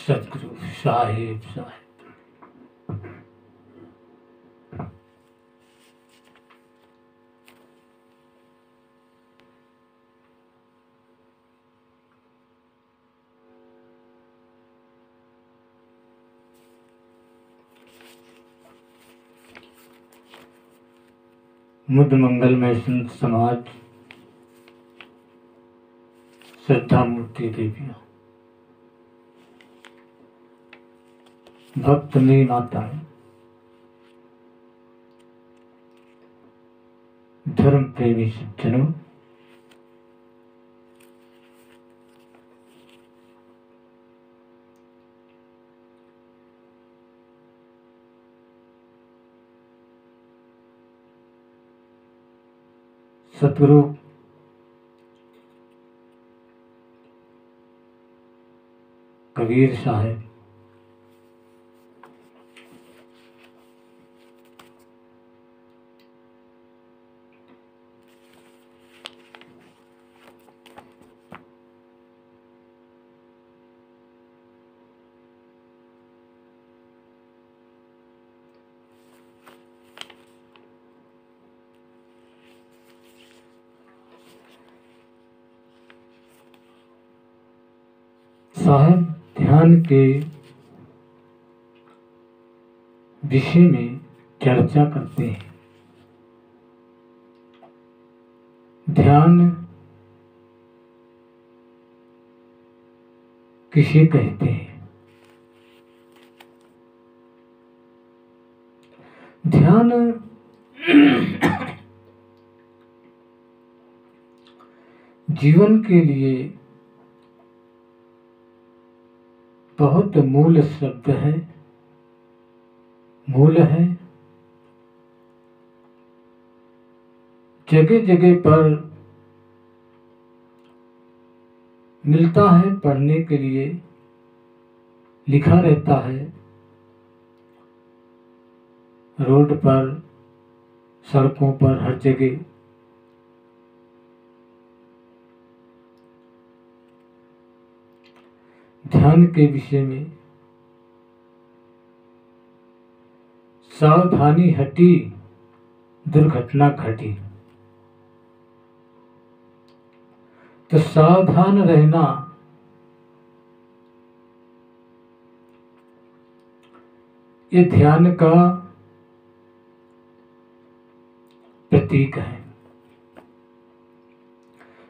सतगुरु साहिब साहिब। मुद मंगलमय संत समाज, श्रद्धा मूर्ति देवियों, भक्त में माताएं, धर्म प्रेमी सज्जनों, सतगुरु कबीर साहब साहब ध्यान के विषय में चर्चा करते हैं। ध्यान किसे कहते हैं? ध्यान जीवन के लिए बहुत मूल शब्द है, मूल है। जगह जगह पर मिलता है, पढ़ने के लिए लिखा रहता है, रोड पर, सड़कों पर, हर जगह। ध्यान के विषय में सावधानी हटी, दुर्घटना घटी। तो सावधान रहना ये ध्यान का प्रतीक है।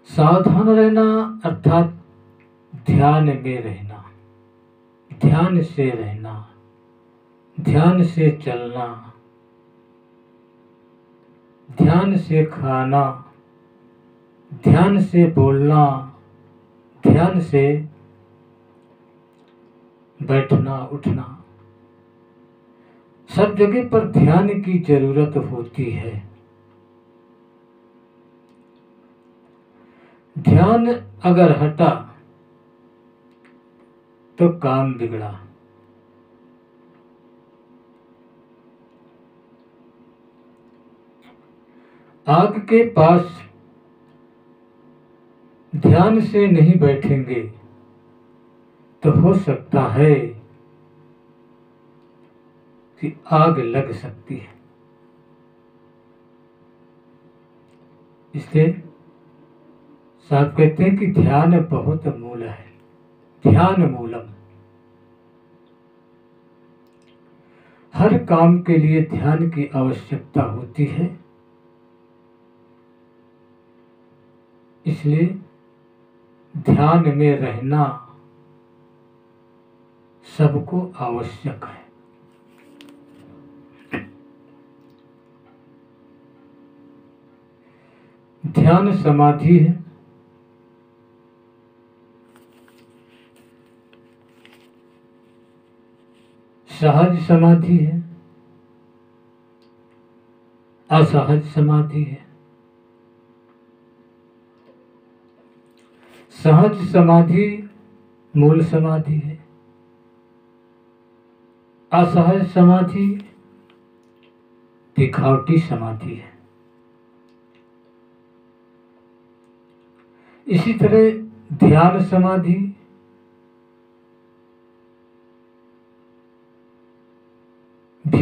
सावधान रहना अर्थात ध्यान में रहना, ध्यान से रहना, ध्यान से चलना, ध्यान से खाना, ध्यान से बोलना, ध्यान से बैठना उठना। सब जगह पर ध्यान की जरूरत होती है। ध्यान अगर हटा तो काम बिगड़ा। आग के पास ध्यान से नहीं बैठेंगे तो हो सकता है कि आग लग सकती है। इसलिए साहब कहते हैं कि ध्यान बहुत मूल है, ध्यान मूलम। हर काम के लिए ध्यान की आवश्यकता होती है। इसलिए ध्यान में रहना सबको आवश्यक है। ध्यान समाधि है। सहज समाधि है, असहज समाधि है। सहज समाधि मूल समाधि है, असहज समाधि दिखावटी समाधि है। इसी तरह ध्यान समाधि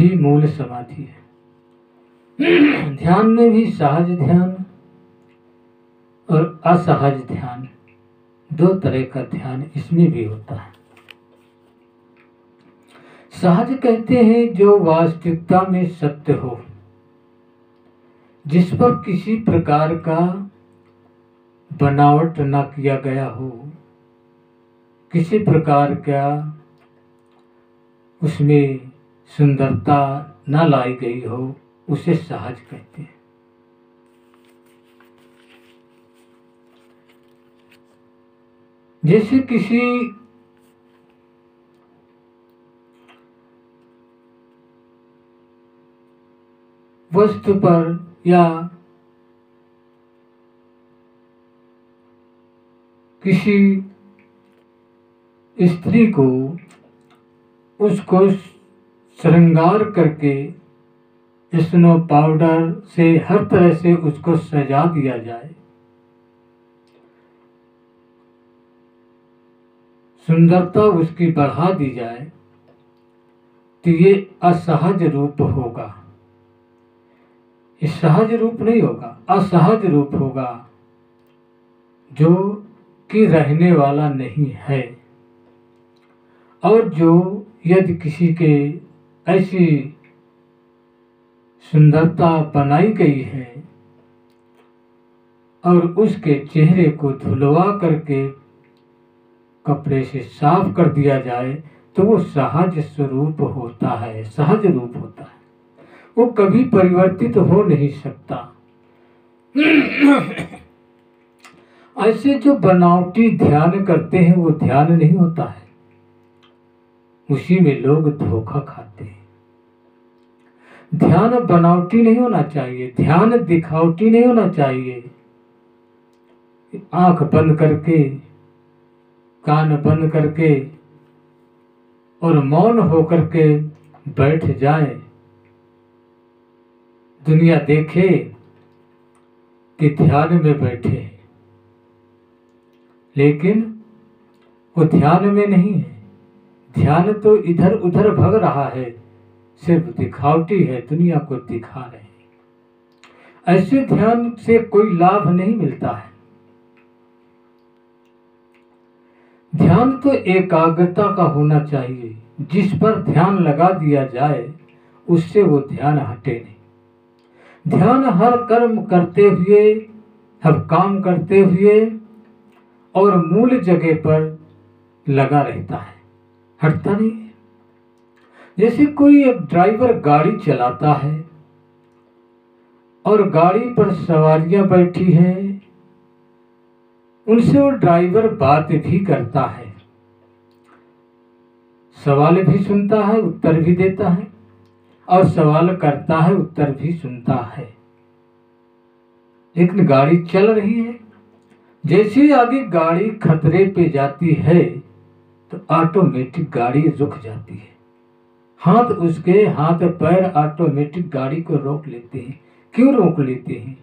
यही मूल समाधि है। ध्यान में भी सहज ध्यान और असहज ध्यान, दो तरह का ध्यान इसमें भी होता है। सहज कहते हैं जो वास्तविकता में सत्य हो, जिस पर किसी प्रकार का बनावट न किया गया हो, किसी प्रकार का उसमें सुंदरता न लाई गई हो, उसे सहज कहते हैं। जैसे किसी वस्तु पर या किसी स्त्री को उसको श्रृंगार करके स्नो पाउडर से हर तरह से उसको सजा दिया जाए, सुंदरता उसकी बढ़ा दी जाए, तो ये असहज रूप होगा। ये सहज रूप नहीं होगा, असहज रूप होगा, जो कि रहने वाला नहीं है। और जो यदि किसी के ऐसी सुंदरता बनाई गई है और उसके चेहरे को धुलवा करके कपड़े से साफ कर दिया जाए, तो वो सहज स्वरूप होता है, सहज रूप होता है। वो कभी परिवर्तित हो नहीं सकता। ऐसे जो बनावटी ध्यान करते हैं वो ध्यान नहीं होता है, उसी में लोग धोखा खाते हैं। ध्यान बनावटी नहीं होना चाहिए, ध्यान दिखावटी नहीं होना चाहिए। आंख बंद करके, कान बंद करके और मौन होकर के बैठ जाए, दुनिया देखे कि ध्यान में बैठे, लेकिन वो ध्यान में नहीं है। ध्यान तो इधर उधर भग रहा है, सिर्फ दिखावटी है, दुनिया को दिखा रहे हैं। ऐसे ध्यान से कोई लाभ नहीं मिलता है। ध्यान तो एकाग्रता का होना चाहिए, जिस पर ध्यान लगा दिया जाए उससे वो ध्यान हटे नहीं। ध्यान हर कर्म करते हुए, हर काम करते हुए और मूल जगह पर लगा रहता है, हटता नहीं है। जैसे कोई एक ड्राइवर गाड़ी चलाता है और गाड़ी पर सवारियां बैठी हैं, उनसे वो ड्राइवर बात भी करता है, सवाल भी सुनता है, उत्तर भी देता है, और सवाल करता है, उत्तर भी सुनता है, लेकिन गाड़ी चल रही है। जैसे आगे गाड़ी खतरे पे जाती है तो ऑटोमेटिक गाड़ी रुक जाती है। हाथ उसके हाथ पैर ऑटोमेटिक गाड़ी को रोक लेते हैं। क्यों रोक लेते हैं?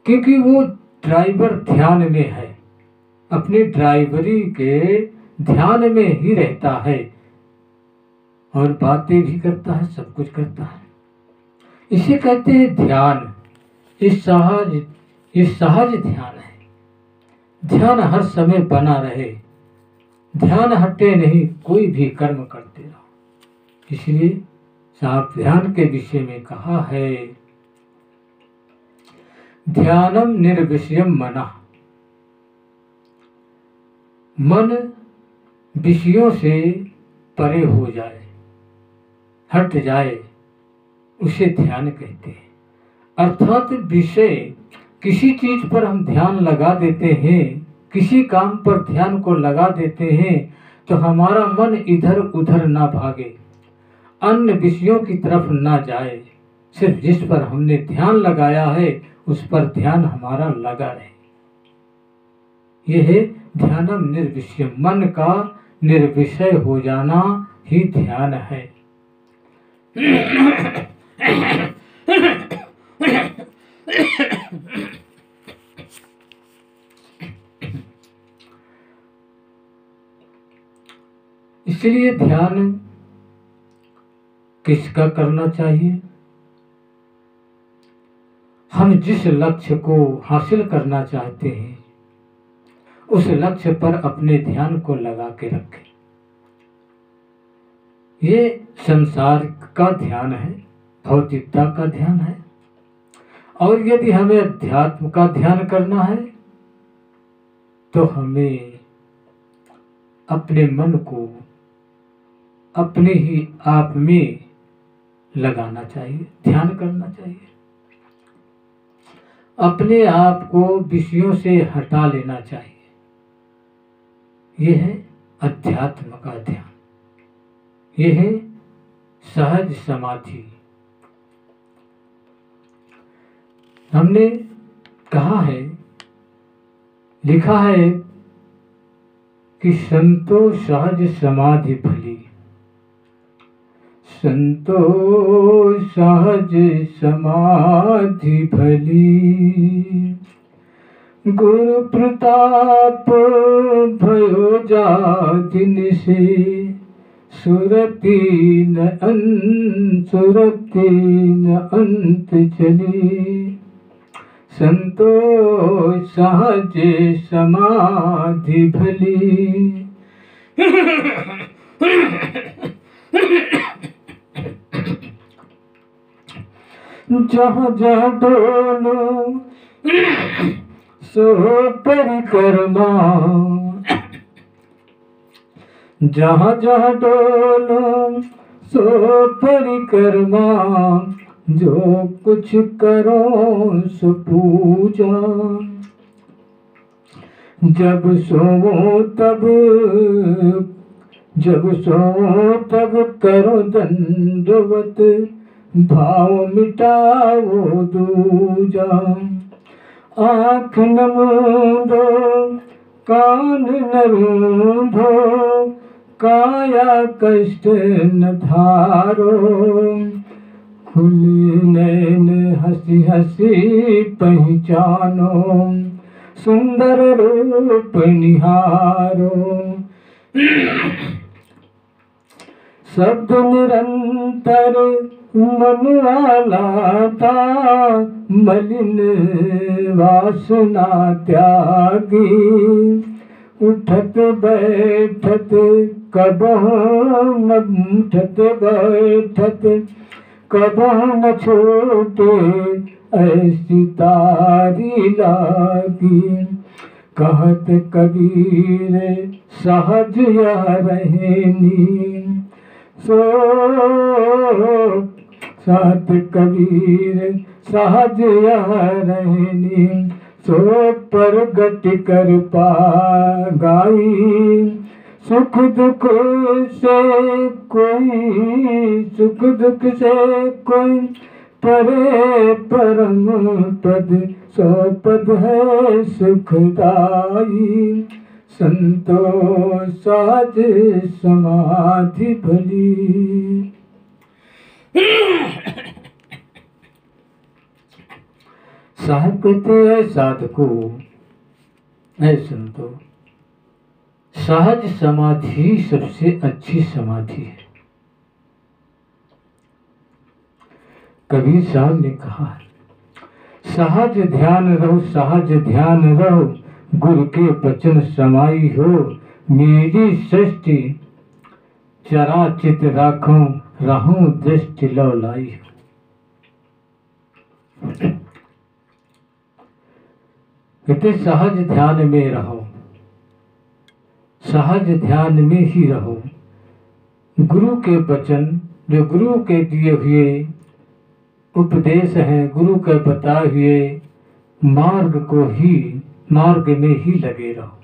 क्योंकि वो ड्राइवर ध्यान में है, अपनी ड्राइवरी के ध्यान में ही रहता है और बातें भी करता है, सब कुछ करता है। इसे कहते हैं ध्यान। ये सहज ध्यान है। ध्यान हर समय बना रहे, ध्यान हटे नहीं, कोई भी कर्म करते रहो। इसलिए साफ ध्यान के विषय में कहा है, ध्यानम निर्विषयम मना। मन विषयों से परे हो जाए, हट जाए, उसे ध्यान कहते हैं। अर्थात विषय, किसी चीज पर हम ध्यान लगा देते हैं, किसी काम पर ध्यान को लगा देते हैं, तो हमारा मन इधर उधर ना भागे, अन्य विषयों की तरफ ना जाए, सिर्फ जिस पर हमने ध्यान लगाया है उस पर ध्यान हमारा लगा रहे। यह है ध्यानम निर्विषय, मन का निर्विषय हो जाना ही ध्यान है। इसलिए ध्यान किसका करना चाहिए? हम जिस लक्ष्य को हासिल करना चाहते हैं उस लक्ष्य पर अपने ध्यान को लगा के रखें। ये संसार का ध्यान है, भौतिकता का ध्यान है। और यदि हमें अध्यात्म का ध्यान करना है तो हमें अपने मन को अपने ही आप में लगाना चाहिए, ध्यान करना चाहिए। अपने आप को विषयों से हटा लेना चाहिए। यह है अध्यात्म का ध्यान, यह है सहज समाधि। हमने कहा है, लिखा है कि संतो सहज समाधि भली, संतो सहज समाधि भली, गुरु प्रताप भयो जा दिन से, सुरति न अंत चली, संतो सहज समाधि भली। जहाँ जहाँ डोलो सो परिक्रमा, जहाँ जहाँ डोलो सो परिक्रमा, जो कुछ करो सो पूजा, जब सोओ तब करो दंडवत, भाव मिटाओ दूजा, आँख न मूंदो कान न रूंधो, काया कष्ट न धारो, खुले नैन हंसी हंसी पहचानो, सुंदर रूप निहारो, शब्द निरंतर मन लाता, मलिन वासना त्यागी, उठत बैठत कबहु न छोटे, ऐसी तारी लागी, कहत कबीर सहज यह रहनी, सो सात कबीर सहज यह रहनी, सो परगट कर पागाई, सुख दुख से कोई परे परम पद, सो पद है सुखदाई, संतो सहज समाधि भली। साहब कहते हैं साधको, ऐ संतो, सहज समाधि सबसे अच्छी समाधि है। कबीर साहब ने कहा, सहज ध्यान रहो, गुरु के वचन समाई हो, मेरी सृष्टि चराचित राखूं, रहूं दृष्टि लौलाई हो। कहते सहज ध्यान में रहो, सहज ध्यान में ही रहो। गुरु के वचन, जो गुरु के दिए हुए उपदेश हैं, गुरु के बताए हुए मार्ग में ही लगे रहो।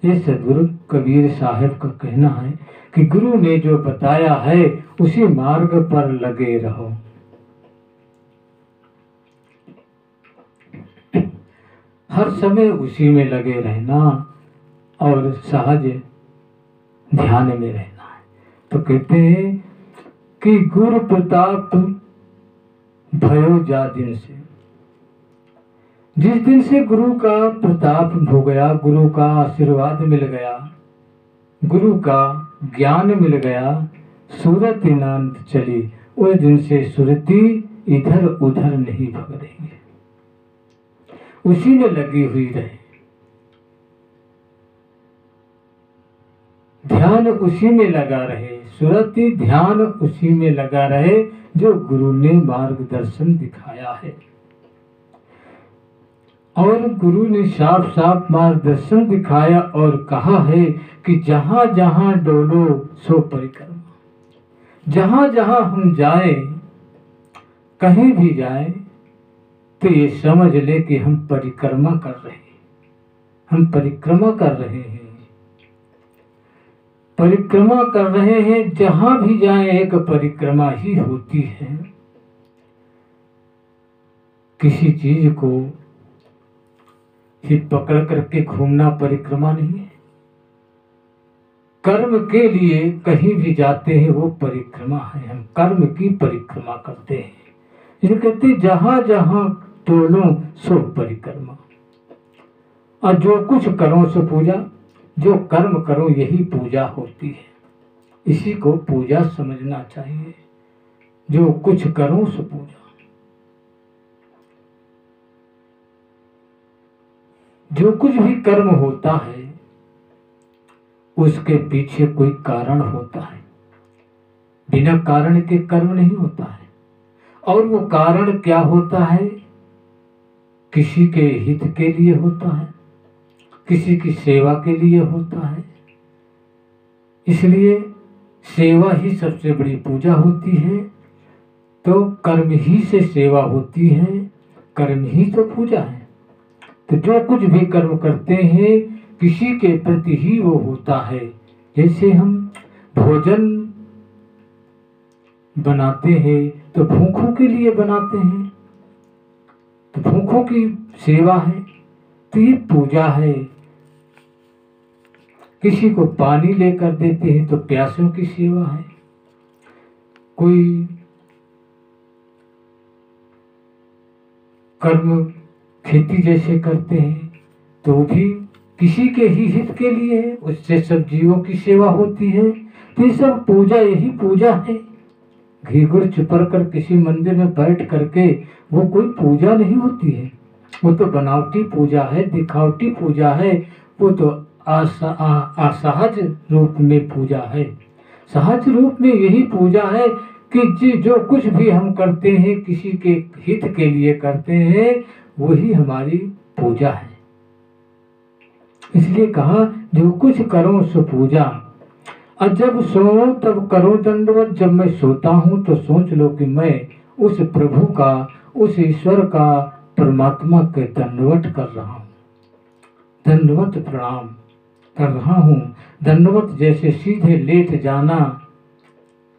ये सद्गुरु कबीर साहब का कहना है कि गुरु ने जो बताया है उसी मार्ग पर लगे रहो। हर समय उसी में लगे रहना और सहज ध्यान में रहना है। तो कहते हैं कि गुरु प्रताप भयो जा दिन से, जिस दिन से गुरु का प्रताप हो गया, गुरु का आशीर्वाद मिल गया, गुरु का ज्ञान मिल गया, सूरत नांद चली, उस दिन से सुरती इधर उधर नहीं भग रही है, उसी में लगी हुई रहे, ध्यान उसी में लगा रहे, सुरती ध्यान उसी में लगा रहे जो गुरु ने मार्गदर्शन दिखाया है। और गुरु ने साफ साफ मार्गदर्शन दिखाया और कहा है कि जहां जहां डोलो सो परिक्रमा, जहां जहां हम जाए, कहीं भी जाए, तो ये समझ ले कि हम परिक्रमा कर रहे हैं, हम परिक्रमा कर रहे हैं, परिक्रमा कर रहे हैं। जहां भी जाए एक परिक्रमा ही होती है। किसी चीज को ही पकड़ करके घूमना परिक्रमा नहीं है। कर्म के लिए कहीं भी जाते हैं वो परिक्रमा है, हम कर्म की परिक्रमा करते हैं। ये कहते जहां जहां टोलो सो परिक्रमा, और जो कुछ करो सो पूजा, जो कर्म करो यही पूजा होती है। इसी को पूजा समझना चाहिए, जो कुछ करो सो पूजा। जो कुछ भी कर्म होता है उसके पीछे कोई कारण होता है, बिना कारण के कर्म नहीं होता है। और वो कारण क्या होता है? किसी के हित के लिए होता है, किसी की सेवा के लिए होता है। इसलिए सेवा ही सबसे बड़ी पूजा होती है। तो कर्म ही से सेवा होती है, कर्म ही तो पूजा है। तो जो कुछ भी कर्म करते हैं किसी के प्रति ही वो होता है। जैसे हम भोजन बनाते हैं तो भूखों के लिए बनाते हैं, तो भूखों की सेवा है, तो ये पूजा है। किसी को पानी लेकर देते हैं तो प्यासों की सेवा है। कोई कर्म खेती जैसे करते हैं तो भी किसी के ही हित के लिए है, उससे सब जीवों की सेवा होती है। तो ये सब पूजा, यही पूजा है। घी गुड़ चुपर कर किसी मंदिर में बैठ करके वो कोई पूजा नहीं होती है, वो तो बनावटी पूजा है, दिखावटी पूजा है। वो तो असहज रूप में पूजा है। सहज रूप में यही पूजा है कि जो कुछ भी हम करते हैं किसी के हित के लिए करते हैं, वही हमारी पूजा है। इसलिए कहा जो कुछ करो सो पूजा। और जब सो तब करो दंडवत। जब मैं सोता हूँ तो सोच लो कि मैं उस प्रभु का, उस ईश्वर का, परमात्मा के दंडवत कर रहा हूँ, दंडवत प्रणाम कर रहा हूँ। दंडवत जैसे सीधे लेट जाना,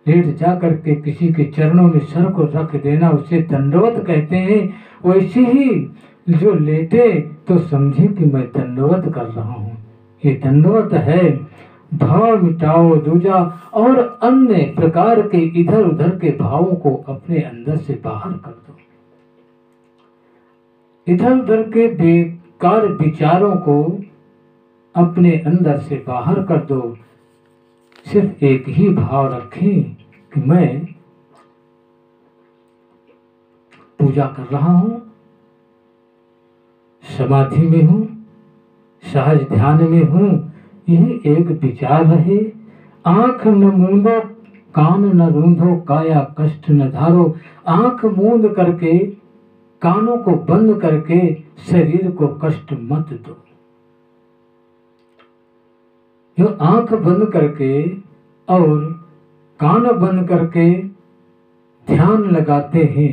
लेट जा करके किसी के चरणों में सर को रख देना, उसे दंडवत कहते हैं। वैसे ही जो लेटे तो समझे कि मैं दंडवत कर रहा हूँ। ये दंडवत है। भाव मिटाओ दूजा, और अन्य प्रकार के इधर उधर के भावों को अपने अंदर से बाहर कर दो। इधर उधर के बेकार विचारों को अपने अंदर से बाहर कर दो। सिर्फ एक ही भाव रखें कि मैं पूजा कर रहा हूं, समाधि में हूं, सहज ध्यान में हूं। यही एक विचार रहे। आंख न मूंदो, कान न रूंधो, काया कष्ट न धारो। आंख मूंद करके, कानों को बंद करके शरीर को कष्ट मत दो। जो आंख बंद करके और कान बंद करके ध्यान लगाते हैं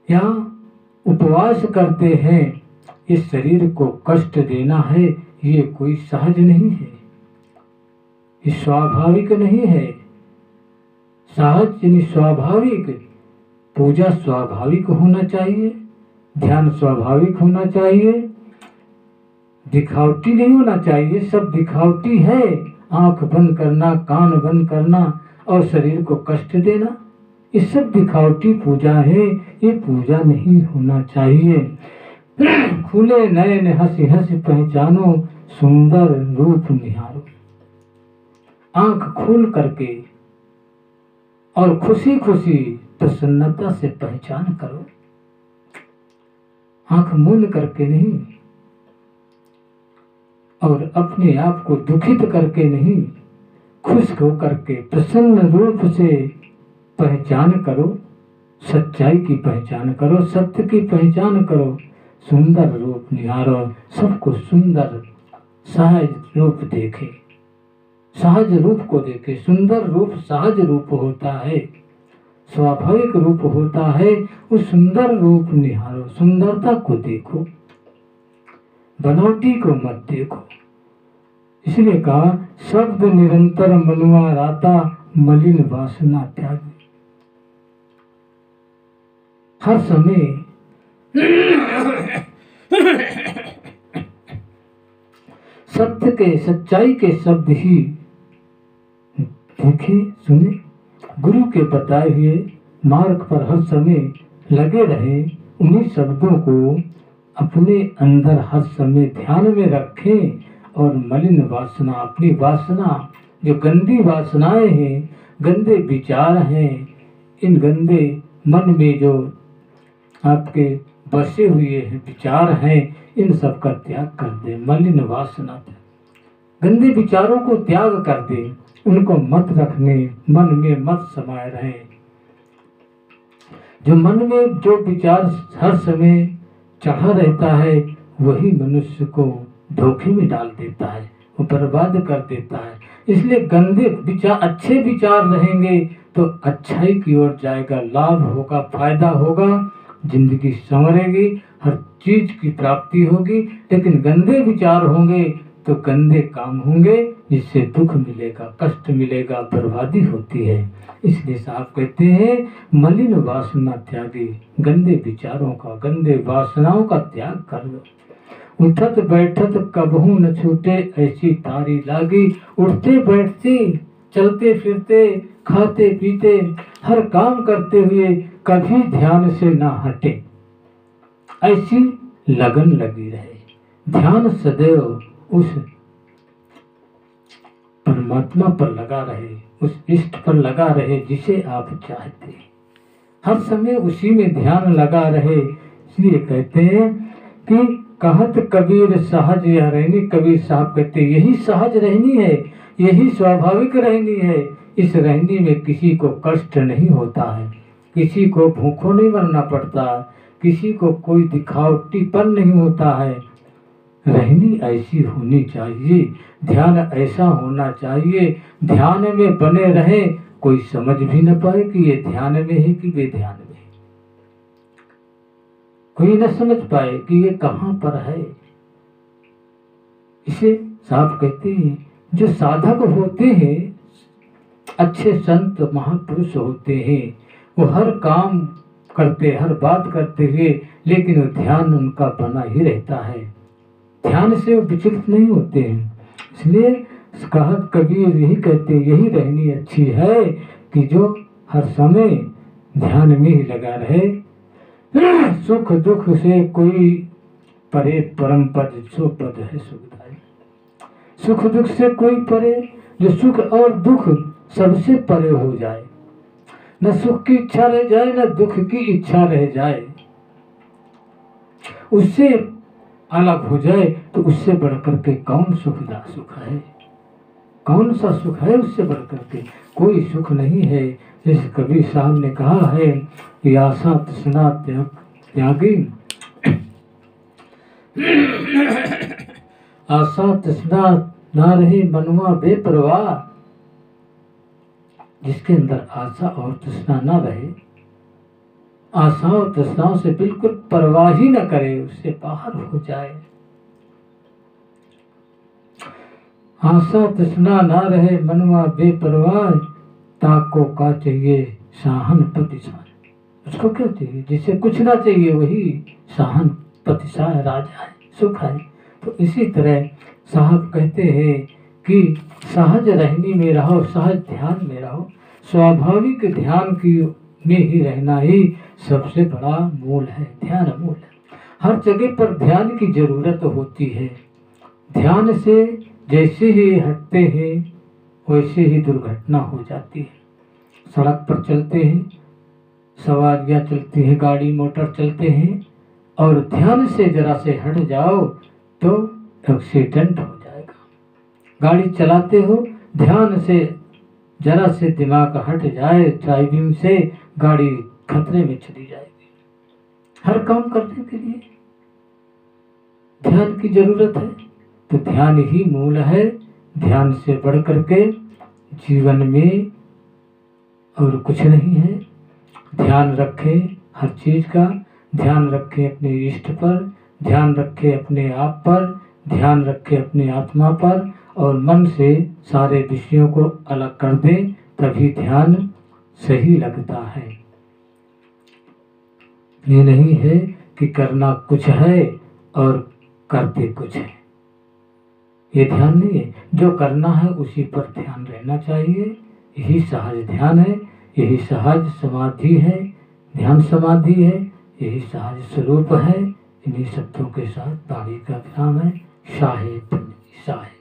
या उपवास करते हैं, इस शरीर को कष्ट देना है, ये कोई सहज नहीं है, ये स्वाभाविक नहीं है। सहज यानी स्वाभाविक। पूजा स्वाभाविक होना चाहिए, ध्यान स्वाभाविक होना चाहिए, दिखावटी नहीं होना चाहिए। सब दिखावटी है। आंख बंद करना, कान बंद करना और शरीर को कष्ट देना, ये सब दिखावटी पूजा है। ये पूजा नहीं होना चाहिए। खुले नयन हंसी हंसी पहचानो, सुंदर रूप निहारो। आंख खोल करके और खुशी खुशी प्रसन्नता से पहचान करो। आंख मूंद करके नहीं और अपने आप को दुखित करके नहीं, खुश होकर के प्रसन्न रूप से पहचान करो। सच्चाई की पहचान करो, सत्य की पहचान करो, सुंदर रूप निहारो, सबको सुंदर सहज रूप देखे, सहज रूप को देखे। सुंदर रूप सहज रूप होता है, स्वाभाविक रूप होता है। उस सुंदर रूप निहारो, सुंदरता को देखो, बनावटी को मत देखो। इसलिए कहा शब्द निरंतर मनुआ राता, मलिन वासना त्यागी। हर समय सत्य के, सच्चाई के शब्द ही देखे सुने, गुरु के बताए हुए मार्ग पर हर समय लगे रहे। उन्हीं शब्दों को अपने अंदर हर समय ध्यान में रखें और मलिन वासना, अपनी वासना, जो गंदी वासनाएं हैं, गंदे विचार हैं, इन गंदे मन में जो आपके बसे हुए हैं विचार हैं, इन सब का त्याग कर दे। मलिन वासना, गंदे विचारों को त्याग कर दे, उनको मत रखने, मन में मत समाये रहे। जो मन में जो विचार हर समय चढ़ा रहता है, वही मनुष्य को धोखे में डाल देता है, वो बर्बाद कर देता है। इसलिए गंदे विचार, अच्छे विचार रहेंगे तो अच्छाई की ओर जाएगा, लाभ होगा, फायदा होगा, जिंदगी संवरेगी, हर चीज की प्राप्ति होगी। लेकिन गंदे विचार होंगे तो गंदे काम होंगे, जिससे दुख मिलेगा, कष्ट मिलेगा, बर्बादी होती है। इसलिए साहब कहते हैं मलिन वासना त्यागी, गंदे विचारों का, गंदे वासनाओं का त्याग कर लो। उठत बैठत कबहू न छूटे, ऐसी तारी लागी। उठते बैठते, चलते फिरते, खाते पीते, हर काम करते हुए कभी ध्यान से ना हटे, ऐसी लगन लगी रहे। ध्यान सदैव उस परमात्मा पर लगा रहे, उस इष्ट पर लगा रहे जिसे आप चाहते हैं, हर समय उसी में ध्यान लगा रहे। इसलिए कहते हैं कि कहत कबीर सहज या रहनी। कबीर साहब कहते यही सहज रहनी है, यही स्वाभाविक रहनी है। इस रहनी में किसी को कष्ट नहीं होता है, किसी को भूखों नहीं मरना पड़ता, किसी को कोई दिखावटीपन नहीं होता है। रहनी ऐसी होनी चाहिए, ध्यान ऐसा होना चाहिए, ध्यान में बने रहे, कोई समझ भी न पाए कि ये ध्यान में है कि बेध्यान में है, कोई न समझ पाए कि ये कहाँ पर है। इसे साहब कहते हैं जो साधक होते हैं, अच्छे संत महापुरुष होते हैं, वो हर काम करते, हर बात करते हुए, लेकिन वो ध्यान उनका बना ही रहता है, ध्यान से वो विचलित नहीं होते हैं। इसलिए कहत कबीर यही कहते, यही रहनी अच्छी है कि जो हर समय ध्यान में ही लगा रहे। सुख दुख से कोई परे, परम पद सो पद है सुखदाई। सुख दुख से कोई परे, जो सुख और दुख सबसे परे हो जाए, न सुख की इच्छा रह जाए, न दुख की इच्छा रह जाए, उससे अलग हो जाए, तो उससे बढ़कर के कौन सुखदा सुख है, कौन सा सुख है उससे बढ़कर के? कोई सुख नहीं है। जैसे कबीर साहब ने कहा है कि आशा तृष्णा त्यागी, आशा तृष्णा ना रही मनुआ बेपरवाह। जिसके अंदर आशा और तृष्णा ना रहे, आशा और तृष्णाओं से बिल्कुल परवाह ही न करे, उससे बाहर हो जाए। आशा तृष्णा ना रहे मनुआ बेपरवाह, ताको का चाहिए साहन प्रतिशाह। उसको क्या चाहिए? जिसे कुछ ना चाहिए वही साहन प्रतिशाह राजा है, सुख है। तो इसी तरह साहब कहते हैं कि सहज रहनी में रहो, सहज ध्यान में रहो, स्वाभाविक ध्यान की में ही रहना ही सबसे बड़ा मूल है। ध्यान मूल है। हर जगह पर ध्यान की जरूरत होती है। ध्यान से जैसे ही हटते हैं वैसे ही दुर्घटना हो जाती है। सड़क पर चलते हैं, सवारियाँ चलती हैं, गाड़ी मोटर चलते हैं, और ध्यान से जरा से हट जाओ तो एक्सीडेंट हो जाएगा। गाड़ी चलाते हो, ध्यान से जरा से दिमाग हट जाए ड्राइविंग से, गाड़ी खतरे में चली जाएगी। हर काम करने के लिए ध्यान की जरूरत है, तो ध्यान ही मूल है। ध्यान से बढ़ करके जीवन में और कुछ नहीं है। ध्यान रखें हर चीज का, ध्यान रखें अपने इष्ट पर, ध्यान रखें अपने आप पर, ध्यान रखें अपनी आत्मा पर, और मन से सारे विषयों को अलग कर दें, तभी ध्यान सही लगता है। ये नहीं है कि करना कुछ है और करते कुछ है, ये ध्यान नहीं है। जो करना है उसी पर ध्यान रहना चाहिए, यही सहज ध्यान है, यही सहज समाधि है, ध्यान समाधि है, यही सहज स्वरूप है। इन्हीं शब्दों के साथ वाणी का विराम है। शाहे शाहे।